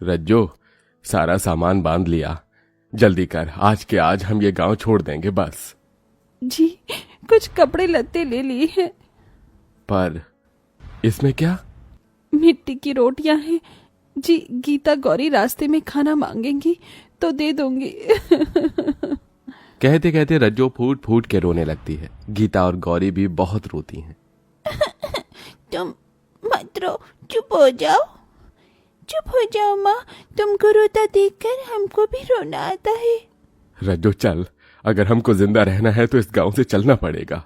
रज्जो, सारा सामान बांध लिया, जल्दी कर, आज के आज हम ये गांव छोड़ देंगे बस। जी, कुछ कपड़े लत्ते ले लिए हैं। पर इसमें क्या? मिट्टी की रोटियां हैं जी। गीता गौरी रास्ते में खाना मांगेंगी तो दे दूंगी। कहते कहते रज्जो फूट फूट के रोने लगती है। गीता और गौरी भी बहुत रोती हैं। तुम मत रो, चुप हो जाओ, चुप हो जाओ माँ। तुमको रोता देखकर हमको भी रोना आता है। रज्जो चल, अगर हमको जिंदा रहना है तो इस गांव से चलना पड़ेगा।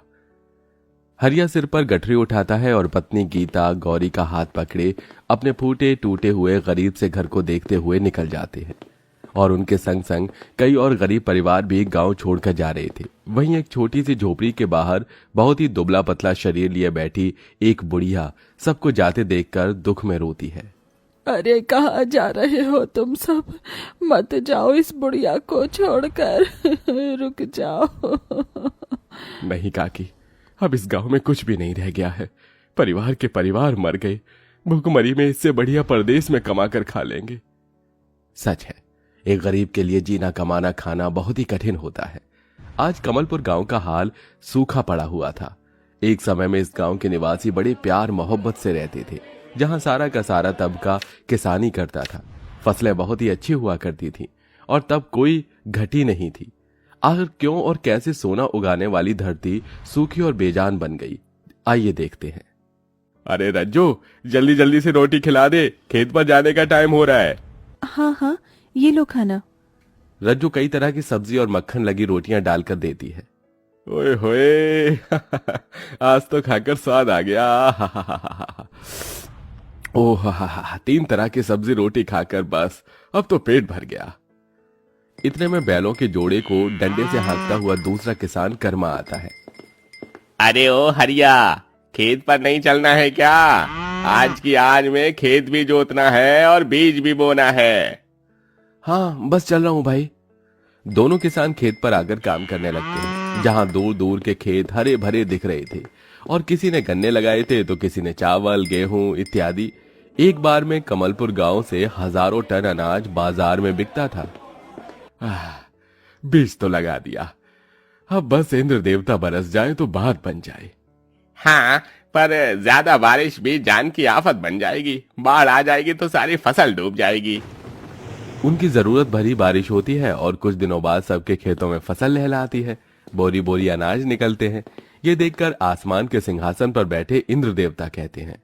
हरिया सिर पर गठरी उठाता है और पत्नी गीता गौरी का हाथ पकड़े अपने फूटे टूटे हुए गरीब से घर को देखते हुए निकल जाते हैं। और उनके संग संग कई और गरीब परिवार भी गांव छोड़कर जा रहे थे। वहीं एक छोटी सी झोपड़ी के बाहर बहुत ही दुबला पतला शरीर लिए बैठी एक बुढ़िया सबको जाते देखकर दुख में रोती है। अरे कहाँ जा रहे हो तुम सब? मत जाओ इस बुढ़िया को छोड़कर, रुक जाओ। नहीं काकी, अब इस गांव में कुछ भी नहीं रह गया है। परिवार के परिवार मर गए। भूखमरी में इससे बढ़िया परदेश में कमा कर खा लेंगे। सच है, एक गरीब के लिए जीना कमाना खाना बहुत ही कठिन होता है। आज कमलपुर गांव का हाल सूखा पड़ा हुआ था। एक समय में इस गांव के निवासी बड़े प्यार मोहब्बत से रहते थे, जहां सारा का सारा तबका किसानी करता था। फसलें बहुत ही अच्छी हुआ करती थीं और तब कोई घटी नहीं थी। आखिर क्यों और कैसे सोना उगाने वाली धरती सूखी और बेजान बन गई, आइए देखते हैं। अरे रज्जो, जल्दी जल्दी से रोटी खिला दे, खेत पर जाने का टाइम हो रहा है। हाँ हाँ, ये लो खाना। रज्जू कई तरह की सब्जी और मक्खन लगी रोटियां डालकर देती है। ओए होए, आज तो खाकर स्वाद आ गया। ओह, 3 तरह की सब्जी रोटी खाकर बस अब तो पेट भर गया। इतने में बैलों के जोड़े को डंडे से हाँकता हुआ दूसरा किसान कर्मा आता है। अरे ओ हरिया, खेत पर नहीं चलना है क्या? आज की आज में खेत भी जोतना है और बीज भी बोना है। हाँ, बस चल रहा हूं भाई। दोनों किसान खेत पर आकर काम करने लगते हैं, जहां दूर दूर के खेत हरे भरे दिख रहे थे और किसी ने गन्ने लगाए थे तो किसी ने चावल गेहूं इत्यादि। एक बार में कमलपुर गांव से हजारों टन अनाज बाजार में बिकता था। बीज तो लगा दिया, अब बस इंद्र देवता बरस जाए तो बात बन जाए। हाँ, पर ज्यादा बारिश भी जान की आफत बन जाएगी। बाढ़ आ जाएगी तो सारी फसल डूब जाएगी। उनकी जरूरत भरी बारिश होती है और कुछ दिनों बाद सबके खेतों में फसल लहलाती है। बोरी बोरी अनाज निकलते हैं। ये देखकर आसमान के सिंहासन पर बैठे इंद्र देवता कहते हैं,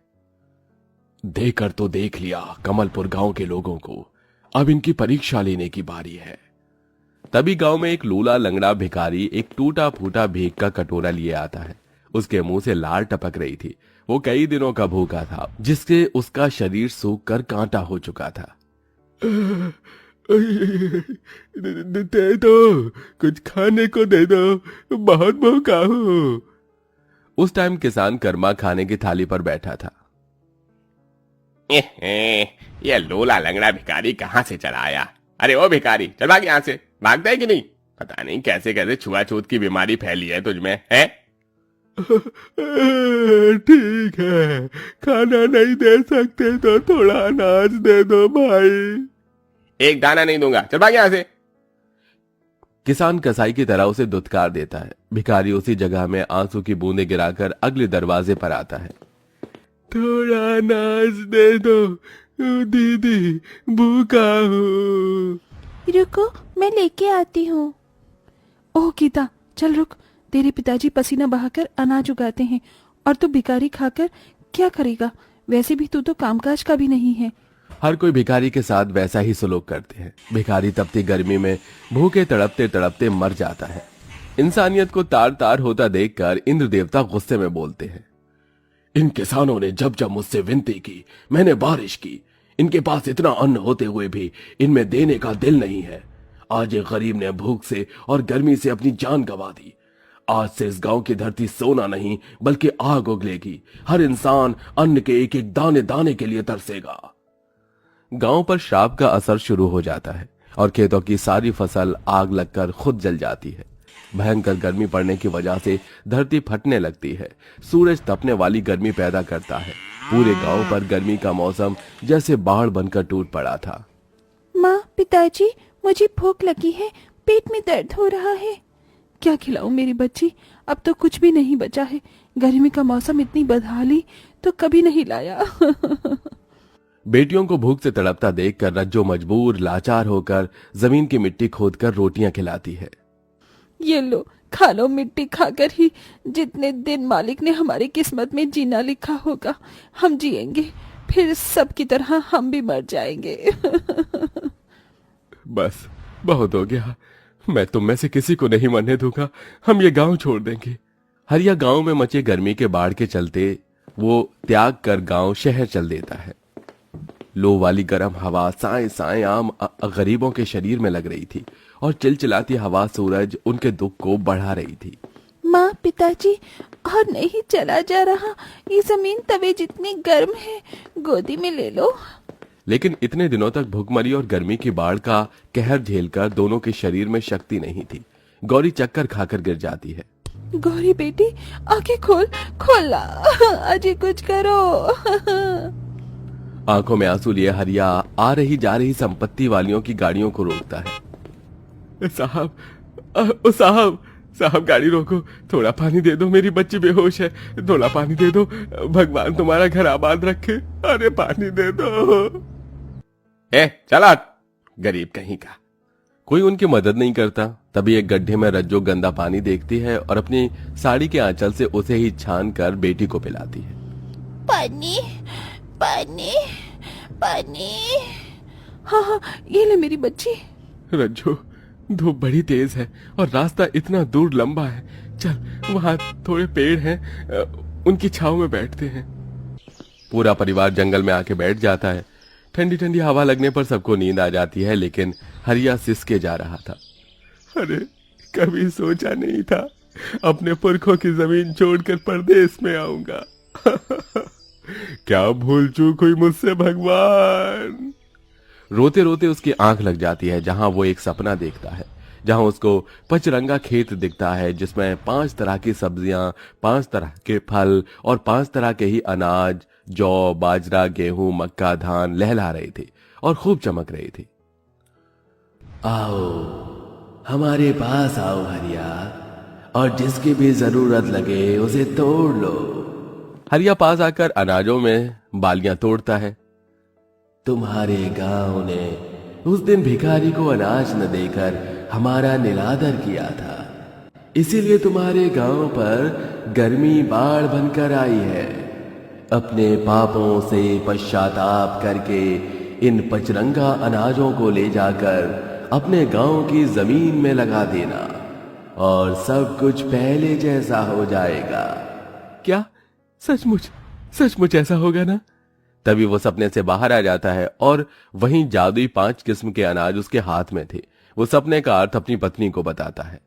देकर तो देख लिया कमलपुर गांव के लोगों को, अब इनकी परीक्षा लेने की बारी है। तभी गांव में एक लूला लंगड़ा भिखारी एक टूटा फूटा भीख का कटोरा लिए आता है। उसके मुंह से लार टपक रही थी। वो कई दिनों का भूखा था, जिससे उसका शरीर सूख कर कांटा हो चुका था। दे दो, कुछ खाने को दे दो, बहुत भूखा हूं। उस टाइम किसान कर्मा खाने की थाली पर बैठा था। ये लोला लंगड़ा भिखारी कहाँ से चला आया? अरे ओ भिखारी, चल भाग यहाँ से। भागता है कि नहीं? पता नहीं कैसे कैसे छुआछूत की बीमारी फैली है तुझमें, है? ठीक है, खाना नहीं दे सकते तो थोड़ा अनाज दे दो भाई। एक दाना नहीं दूंगा, चल भाग यहाँ से। किसान कसाई की तरह उसे दुत्कार देता है। भिखारी उसी जगह में आंसू की बूंदें गिराकर अगले दरवाजे पर आता है। थोड़ा अनाज दे दो दीदी, भूखा हूँ। रुको, मैं लेके आती हूँ। ओह गीता, चल रुक, तेरे पिताजी पसीना बहाकर अनाज उगाते हैं और तू भिखारी खाकर क्या करेगा? वैसे भी तू तो कामकाज का भी नहीं है। हर कोई भिखारी के साथ वैसा ही सलूक करते हैं। भिखारी तपती गर्मी में भूखे तड़पते तड़पते मर जाता है। इंसानियत को तार तार होता देखकर इंद्र देवता गुस्से में बोलते हैं, इन किसानों ने जब जब मुझसे विनती की, मैंने बारिश की। इनके पास इतना अन्न होते हुए भी इनमें देने का दिल नहीं है। आज एक गरीब ने भूख से और गर्मी से अपनी जान गंवा दी। आज से इस गांव की धरती सोना नहीं बल्कि आग उगलेगी। हर इंसान अन्न के एक एक दाने दाने के लिए तरसेगा। गांव पर श्राप का असर शुरू हो जाता है और खेतों की सारी फसल आग लगकर खुद जल जाती है। भयंकर गर्मी पड़ने की वजह से धरती फटने लगती है। सूरज तपने वाली गर्मी पैदा करता है। पूरे गांव पर गर्मी का मौसम जैसे बाढ़ बनकर टूट पड़ा था। माँ, पिताजी, मुझे भूख लगी है, पेट में दर्द हो रहा है। क्या खिलाऊं मेरी बच्ची? अब तो कुछ भी नहीं बचा है। गर्मी का मौसम इतनी बदहाली तो कभी नहीं लाया। बेटियों को भूख से तड़पता देखकर रज्जो मजबूर लाचार होकर जमीन की मिट्टी खोदकर रोटियां खिलाती है। ये लो, खा लो, मिट्टी खाकर ही जितने दिन मालिक ने हमारी किस्मत में जीना लिखा होगा हम जिएंगे, फिर सबकी तरह हम भी मर जाएंगे। बस बहुत हो गया, मैं तुम में से किसी को नहीं मरने दूंगा, हम ये गांव छोड़ देंगे। हरिया गांव में मचे गर्मी के बाढ़ के चलते वो त्याग कर गांव शहर चल देता है। लो वाली गर्म हवा साए साए आम गरीबों के शरीर में लग रही थी और चिलचिलाती हवा सूरज उनके दुख को बढ़ा रही थी। माँ, पिताजी, और नहीं चला जा रहा। ये जमीन तवे जितनी गर्म है, गोदी में ले लो। लेकिन इतने दिनों तक भूखमरी और गर्मी की बाढ़ का कहर झेलकर दोनों के शरीर में शक्ति नहीं थी। गौरी चक्कर खाकर गिर जाती है। गौरी बेटी, आंखें खोल, खोला, अजी कुछ करो। आंखों में आंसू लिए हरिया आ रही जा रही संपत्ति वालियों की गाड़ियों को रोकता है। साहब साहब, गाड़ी रोको, थोड़ा पानी दे दो, मेरी बच्ची बेहोश है, थोड़ा पानी दे दो, भगवान तुम्हारा घर आबाद रखे, अरे पानी दे दो। चला गरीब कहीं का। कोई उनकी मदद नहीं करता। तभी एक गड्ढे में रज्जो गंदा पानी देखती है और अपनी साड़ी के आंचल से उसे ही छान कर बेटी को पिलाती है। पानी, पानी, पानी। हाँ हाँ, ये ले मेरी बच्ची। रज्जो, धूप बड़ी तेज है और रास्ता इतना दूर लंबा है, चल वहां थोड़े पेड़ हैं, उनकी छांव में बैठते हैं। पूरा परिवार जंगल में आके बैठ जाता है। ठंडी ठंडी हवा लगने पर सबको नींद आ जाती है, लेकिन हरिया सिसके जा रहा था। अरे कभी सोचा नहीं था अपने पुरखों की जमीन छोड़कर परदेश में आऊंगा। क्या भूल चूक हुई मुझसे भगवान। रोते रोते उसकी आंख लग जाती है, जहां वो एक सपना देखता है, जहां उसको पचरंगा खेत दिखता है जिसमें 5 तरह की सब्जियां, 5 तरह के फल और 5 तरह के ही अनाज, जौ, बाजरा, गेहूं, मक्का, धान लहला रहे थे और खूब चमक रही थी। आओ हमारे पास आओ हरिया, और जिसकी भी जरूरत लगे उसे तोड़ लो। हरिया पास आकर अनाजों में बालियां तोड़ता है। तुम्हारे गांव ने उस दिन भिखारी को अनाज न देकर हमारा निरादर किया था, इसीलिए तुम्हारे गांव पर गर्मी बाढ़ बनकर आई है। अपने पापों से पश्चाताप करके इन पचरंगा अनाजों को ले जाकर अपने गांव की जमीन में लगा देना और सब कुछ पहले जैसा हो जाएगा। क्या सचमुच सचमुच ऐसा होगा ना? तभी वो सपने से बाहर आ जाता है और वहीं जादुई 5 किस्म के अनाज उसके हाथ में थे। वो सपने का अर्थ अपनी पत्नी को बताता है।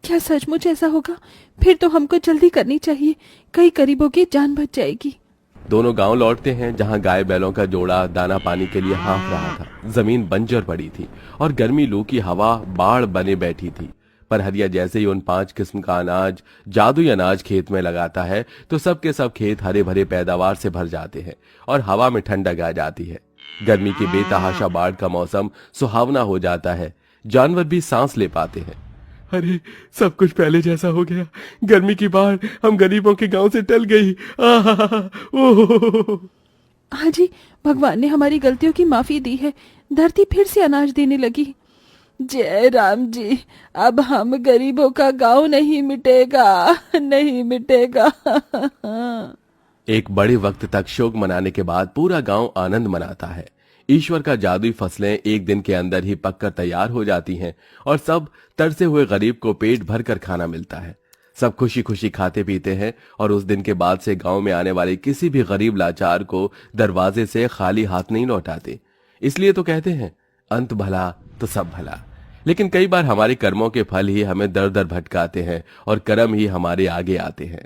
क्या सचमुच ऐसा होगा? फिर तो हमको जल्दी करनी चाहिए, कई गरीबों की जान बच जाएगी। दोनों गांव लौटते हैं, जहां गाय बैलों का जोड़ा दाना पानी के लिए हाँफ रहा था। जमीन बंजर पड़ी थी और गर्मी लू की हवा बाढ़ बने बैठी थी। पर हरिया जैसे ही उन 5 किस्म का अनाज, जादुई अनाज खेत में लगाता है तो सबके सब खेत हरे भरे पैदावार से भर जाते हैं और हवा में ठंडक आ जाती है। गर्मी की बेतहाशा बाढ़ का मौसम सुहावना हो जाता है। जानवर भी सांस ले पाते हैं। अरे सब कुछ पहले जैसा हो गया। गर्मी की बाढ़ हम गरीबों के गांव से टल गई। हाँ जी, भगवान ने हमारी गलतियों की माफी दी है, धरती फिर से अनाज देने लगी। जय राम जी, अब हम गरीबों का गांव नहीं मिटेगा, नहीं मिटेगा। एक बड़े वक्त तक शोक मनाने के बाद पूरा गांव आनंद मनाता है। ईश्वर का जादुई फसलें एक दिन के अंदर ही पककर तैयार हो जाती हैं और सब तरसे हुए गरीब को पेट भर कर खाना मिलता है। सब खुशी खुशी खाते पीते हैं और उस दिन के बाद से गांव में आने वाले किसी भी गरीब लाचार को दरवाजे से खाली हाथ नहीं लौटाते। इसलिए तो कहते हैं, अंत भला तो सब भला। लेकिन कई बार हमारे कर्मों के फल ही हमें दर दर भटकाते हैं और कर्म ही हमारे आगे आते हैं।